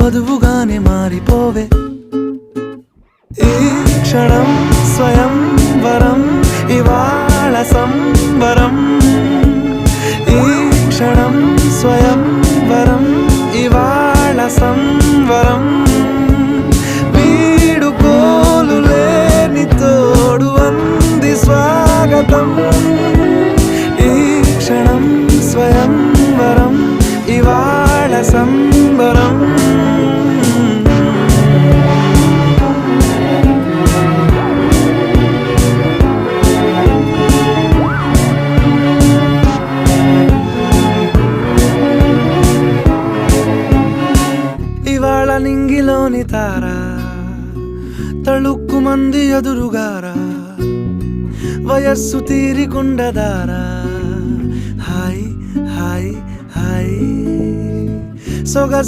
వధువుగానే మారిపోవే. ఈ క్షణం స్వయంవరం, ఇవాళ సంబరం. ఈ క్షణం స్వయంవరం, ఇవాళ సంవరం. వీడుకోలు లేని తోడు అంది స్వాగతం. ఈ క్షణం స్వయంవరం, ఇవాళ సంబరం. ఇవాళ నింగిలోని తార తళుక్కు మంది ఎదురుగారా, వయస్సు తీరికుండదారా. Hi hi hi సొగ